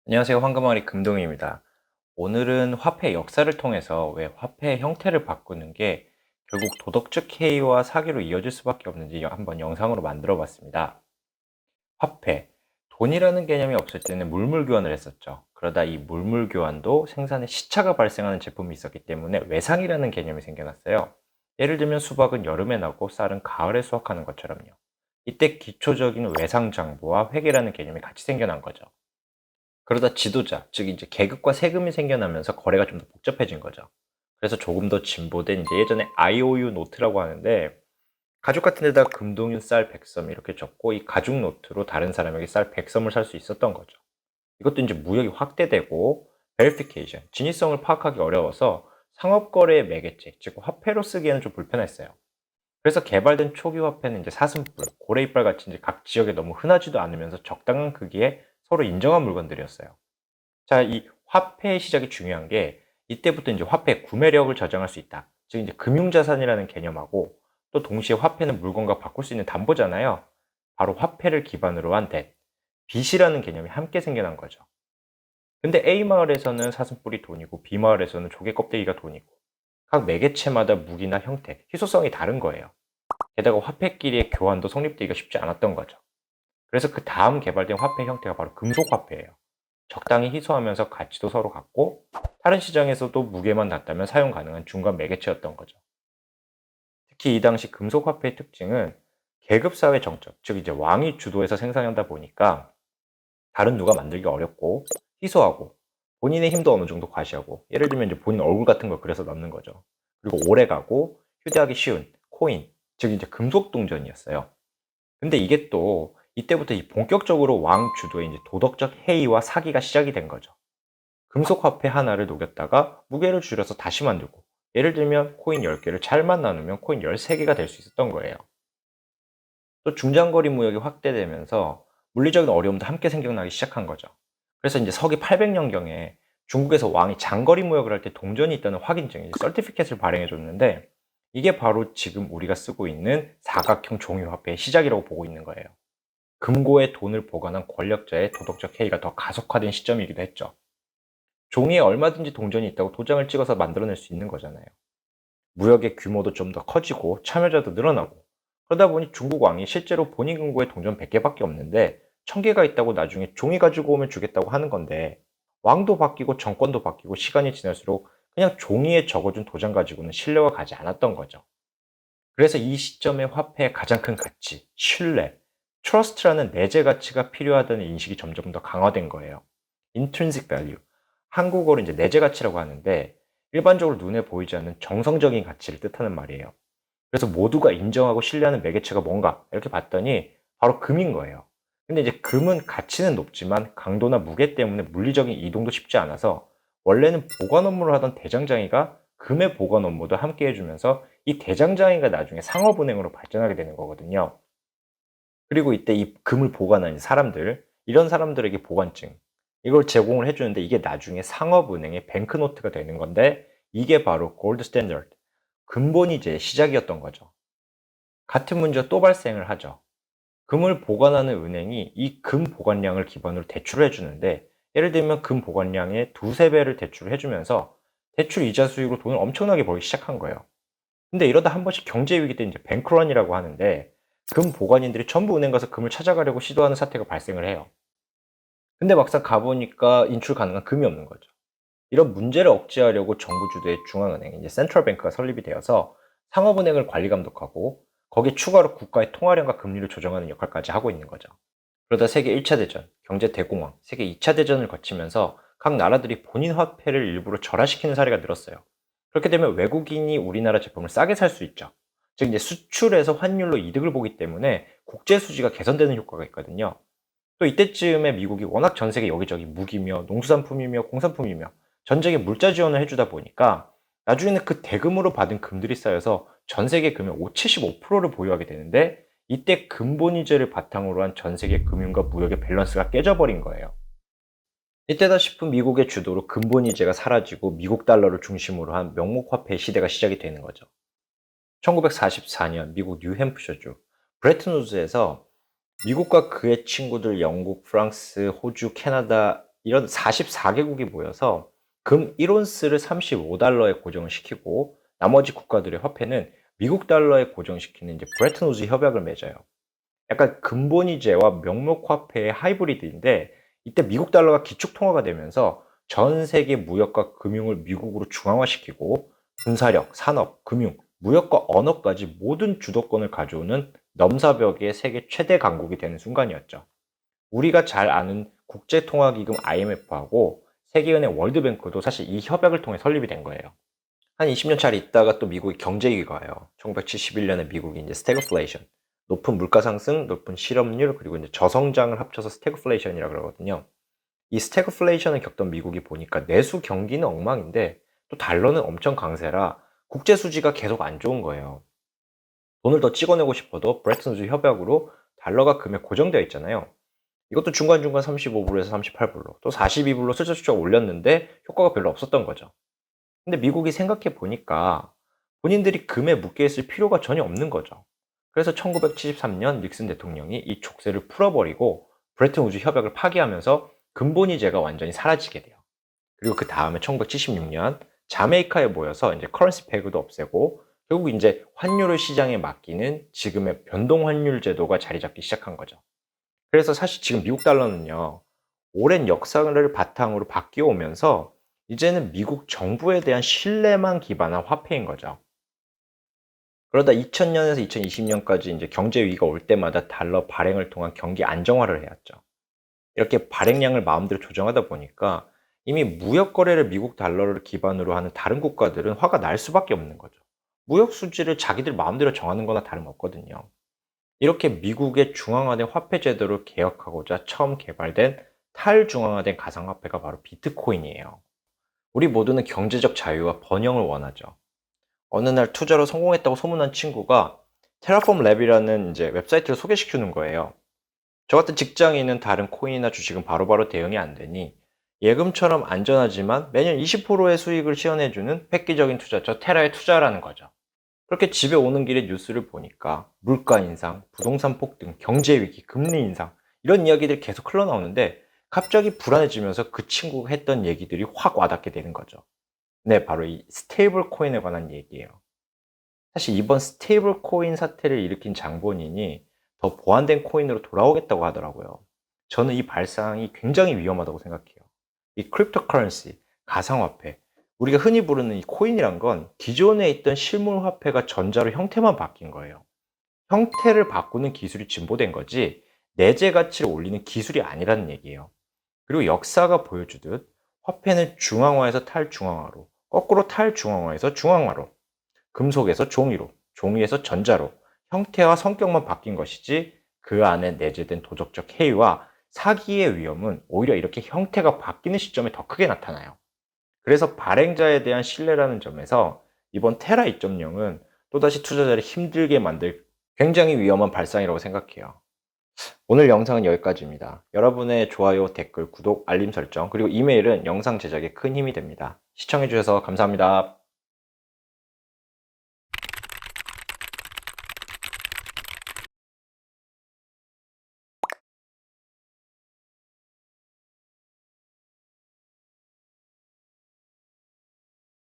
안녕하세요. 황금알이 금동입니다. 오늘은 화폐 역사를 통해서 왜 화폐의 형태를 바꾸는 게 결국 도덕적 해이와 사기로 이어질 수밖에 없는지 한번 영상으로 만들어 봤습니다. 화폐, 돈이라는 개념이 없을 때는 물물 교환을 했었죠. 그러다 이 물물 교환도 생산에 시차가 발생하는 제품이 있었기 때문에 외상이라는 개념이 생겨났어요. 예를 들면 수박은 여름에 나고 쌀은 가을에 수확하는 것처럼요. 이때 기초적인 외상 장부와 회계라는 개념이 같이 생겨난 거죠. 그러다 지도자, 즉 이제 계급과 세금이 생겨나면서 거래가 좀 더 복잡해진 거죠. 그래서 조금 더 진보된 이제 예전에 IOU 노트라고 하는데 가죽 같은 데다가 금동윤 쌀 100섬 이렇게 적고 이 가죽 노트로 다른 사람에게 쌀 100섬을 살 수 있었던 거죠. 이것도 이제 무역이 확대되고 베리피케이션, 진위성을 파악하기 어려워서 상업거래의 매개체, 즉 화폐로 쓰기에는 좀 불편했어요. 그래서 개발된 초기 화폐는 이제 사슴뿔, 고래이빨 같이 이제 각 지역에 너무 흔하지도 않으면서 적당한 크기에 서로 인정한 물건들이었어요. 자, 이 화폐의 시작이 중요한 게 이때부터 이제 화폐의 구매력을 저장할 수 있다. 즉 이제 금융자산이라는 개념하고 또 동시에 화폐는 물건과 바꿀 수 있는 담보잖아요. 바로 화폐를 기반으로 한 뎃, 빚이라는 개념이 함께 생겨난 거죠. 근데 A 마을에서는 사슴뿔이 돈이고 B 마을에서는 조개 껍데기가 돈이고 각 매개체마다 무기나 형태, 희소성이 다른 거예요. 게다가 화폐끼리의 교환도 성립되기가 쉽지 않았던 거죠. 그래서 그 다음 개발된 화폐 형태가 바로 금속 화폐예요. 적당히 희소하면서 가치도 서로 같고 다른 시장에서도 무게만 같다면 사용 가능한 중간 매개체였던 거죠. 특히 이 당시 금속 화폐의 특징은 계급 사회 정적, 즉 이제 왕이 주도해서 생산하다 보니까 다른 누가 만들기 어렵고 희소하고 본인의 힘도 어느 정도 과시하고 예를 들면 이제 본인 얼굴 같은 걸 그려서 넣는 거죠. 그리고 오래 가고 휴대하기 쉬운 코인, 즉 이제 금속 동전이었어요. 근데 이게 또 이때부터 이 본격적으로 왕 주도의 이제 도덕적 해이와 사기가 시작이 된 거죠. 금속 화폐 하나를 녹였다가 무게를 줄여서 다시 만들고 예를 들면 코인 10개를 잘만 나누면 코인 13개가 될 수 있었던 거예요. 또 중장거리 무역이 확대되면서 물리적인 어려움도 함께 생겨나기 시작한 거죠. 그래서 이제 서기 800년경에 중국에서 왕이 장거리 무역을 할 때 동전이 있다는 확인증, 서티피켓을 발행해 줬는데 이게 바로 지금 우리가 쓰고 있는 사각형 종이 화폐의 시작이라고 보고 있는 거예요. 금고에 돈을 보관한 권력자의 도덕적 해이가 더 가속화된 시점이기도 했죠. 종이에 얼마든지 동전이 있다고 도장을 찍어서 만들어낼 수 있는 거잖아요. 무역의 규모도 좀 더 커지고 참여자도 늘어나고 그러다 보니 중국 왕이 실제로 본인 금고에 동전 100개밖에 없는데 1000개가 있다고 나중에 종이 가지고 오면 주겠다고 하는 건데 왕도 바뀌고 정권도 바뀌고 시간이 지날수록 그냥 종이에 적어준 도장 가지고는 신뢰가 가지 않았던 거죠. 그래서 이 시점에 화폐의 가장 큰 가치, 신뢰, 트러스트라는 내재 가치가 필요하다는 인식이 점점 더 강화된 거예요. intrinsic value. 한국어로 이제 내재 가치라고 하는데 일반적으로 눈에 보이지 않는 정성적인 가치를 뜻하는 말이에요. 그래서 모두가 인정하고 신뢰하는 매개체가 뭔가 이렇게 봤더니 바로 금인 거예요. 근데 이제 금은 가치는 높지만 강도나 무게 때문에 물리적인 이동도 쉽지 않아서 원래는 보관 업무를 하던 대장장이가 금의 보관 업무도 함께 해주면서 이 대장장이가 나중에 상업은행으로 발전하게 되는 거거든요. 그리고 이때 이 금을 보관하는 사람들, 이런 사람들에게 보관증, 이걸 제공을 해주는데 이게 나중에 상업은행의 뱅크노트가 되는 건데 이게 바로 골드 스탠더드, 금본위제의 시작이었던 거죠. 같은 문제가 또 발생을 하죠. 금을 보관하는 은행이 이 금 보관량을 기반으로 대출을 해주는데 예를 들면 금 보관량의 두세 배를 대출을 해주면서 대출 이자 수익으로 돈을 엄청나게 벌기 시작한 거예요. 근데 이러다 한 번씩 경제 위기 때 이제 뱅크런이라고 하는데 금 보관인들이 전부 은행 가서 금을 찾아가려고 시도하는 사태가 발생을 해요. 근데 막상 가보니까 인출 가능한 금이 없는 거죠. 이런 문제를 억제하려고 정부 주도의 중앙은행, 이제 센트럴뱅크가 설립이 되어서 상업은행을 관리 감독하고 거기에 추가로 국가의 통화량과 금리를 조정하는 역할까지 하고 있는 거죠. 그러다 세계 1차 대전, 경제 대공황, 세계 2차 대전을 거치면서 각 나라들이 본인 화폐를 일부러 절하시키는 사례가 늘었어요. 그렇게 되면 외국인이 우리나라 제품을 싸게 살 수 있죠. 즉 이제 수출해서 환율로 이득을 보기 때문에 국제 수지가 개선되는 효과가 있거든요. 또 이때쯤에 미국이 워낙 전 세계 여기저기 무기며 농수산품이며 공산품이며 전쟁에 물자 지원을 해주다 보니까 나중에는 그 대금으로 받은 금들이 쌓여서 전 세계 금의 75%를 보유하게 되는데 이때 금본위제를 바탕으로 한 전 세계 금융과 무역의 밸런스가 깨져버린 거예요. 이때다 싶은 미국의 주도로 금본위제가 사라지고 미국 달러를 중심으로 한 명목화폐 시대가 시작이 되는 거죠. 1944년 미국 뉴햄프셔주 브레튼 우즈에서 미국과 그의 친구들 영국, 프랑스, 호주, 캐나다 이런 44개국이 모여서 금 1온스를 35달러에 고정을 시키고 나머지 국가들의 화폐는 미국 달러에 고정시키는 이제 브레튼 우즈 협약을 맺어요. 약간 근본위제와 명목화폐의 하이브리드인데 이때 미국 달러가 기축통화가 되면서 전 세계 무역과 금융을 미국으로 중앙화시키고 군사력, 산업, 금융, 무역과 언어까지 모든 주도권을 가져오는 넘사벽의 세계 최대 강국이 되는 순간이었죠. 우리가 잘 아는 국제통화기금 IMF하고 세계은행 월드뱅크도 사실 이 협약을 통해 설립이 된 거예요. 한 20년짜리 있다가 또 미국이 경제위기가 와요. 1971년에 미국이 이제 스태그플레이션, 높은 물가 상승, 높은 실업률, 그리고 이제 저성장을 합쳐서 스태그플레이션이라 그러거든요. 이 스태그플레이션을 겪던 미국이 보니까 내수 경기는 엉망인데 또 달러는 엄청 강세라 국제 수지가 계속 안 좋은 거예요. 돈을 더 찍어내고 싶어도 브레튼 우즈 협약으로 달러가 금에 고정되어 있잖아요. 이것도 중간중간 35불에서 38불로 또 42불로 슬쩍슬쩍 올렸는데 효과가 별로 없었던 거죠. 근데 미국이 생각해 보니까 본인들이 금에 묶여 있을 필요가 전혀 없는 거죠. 그래서 1973년 닉슨 대통령이 이 족쇄를 풀어버리고 브레튼 우즈 협약을 파기하면서 근본위제가 완전히 사라지게 돼요. 그리고 그 다음에 1976년 자메이카에 모여서 이제 커런시 페그도 없애고 결국 이제 환율을 시장에 맡기는 지금의 변동 환율 제도가 자리 잡기 시작한 거죠. 그래서 사실 지금 미국 달러는요, 오랜 역사를 바탕으로 바뀌어 오면서 이제는 미국 정부에 대한 신뢰만 기반한 화폐인 거죠. 그러다 2000년에서 2020년까지 이제 경제 위기가 올 때마다 달러 발행을 통한 경기 안정화를 해왔죠. 이렇게 발행량을 마음대로 조정하다 보니까 이미 무역 거래를 미국 달러를 기반으로 하는 다른 국가들은 화가 날 수밖에 없는 거죠. 무역 수지를 자기들 마음대로 정하는 거나 다름없거든요. 이렇게 미국의 중앙화된 화폐 제도를 개혁하고자 처음 개발된 탈중앙화된 가상화폐가 바로 비트코인이에요. 우리 모두는 경제적 자유와 번영을 원하죠. 어느 날 투자로 성공했다고 소문난 친구가 테라폼 랩이라는 이제 웹사이트를 소개시키는 거예요. 저 같은 직장인은 다른 코인이나 주식은 바로바로 대응이 안 되니 예금처럼 안전하지만 매년 20%의 수익을 시현해주는 획기적인 투자처 테라에 투자라는 거죠. 그렇게 집에 오는 길에 뉴스를 보니까 물가 인상, 부동산 폭등, 경제 위기, 금리 인상 이런 이야기들이 계속 흘러나오는데 갑자기 불안해지면서 그 친구가 했던 얘기들이 확 와닿게 되는 거죠. 네, 바로 이 스테이블 코인에 관한 얘기예요. 사실 이번 스테이블 코인 사태를 일으킨 장본인이 더 보완된 코인으로 돌아오겠다고 하더라고요. 저는 이 발상이 굉장히 위험하다고 생각해요. 이 크립토커런시, 가상화폐, 우리가 흔히 부르는 이 코인이란 건 기존에 있던 실물 화폐가 전자로 형태만 바뀐 거예요. 형태를 바꾸는 기술이 진보된 거지 내재 가치를 올리는 기술이 아니라는 얘기예요. 그리고 역사가 보여주듯 화폐는 중앙화에서 탈중앙화로, 거꾸로 탈중앙화에서 중앙화로, 금속에서 종이로, 종이에서 전자로 형태와 성격만 바뀐 것이지 그 안에 내재된 도덕적 해이와 사기의 위험은 오히려 이렇게 형태가 바뀌는 시점에 더 크게 나타나요. 그래서 발행자에 대한 신뢰라는 점에서 이번 테라 2.0은 또다시 투자자를 힘들게 만들 굉장히 위험한 발상이라고 생각해요. 오늘 영상은 여기까지입니다. 여러분의 좋아요, 댓글, 구독, 알림 설정, 그리고 이메일은 영상 제작에 큰 힘이 됩니다. 시청해주셔서 감사합니다.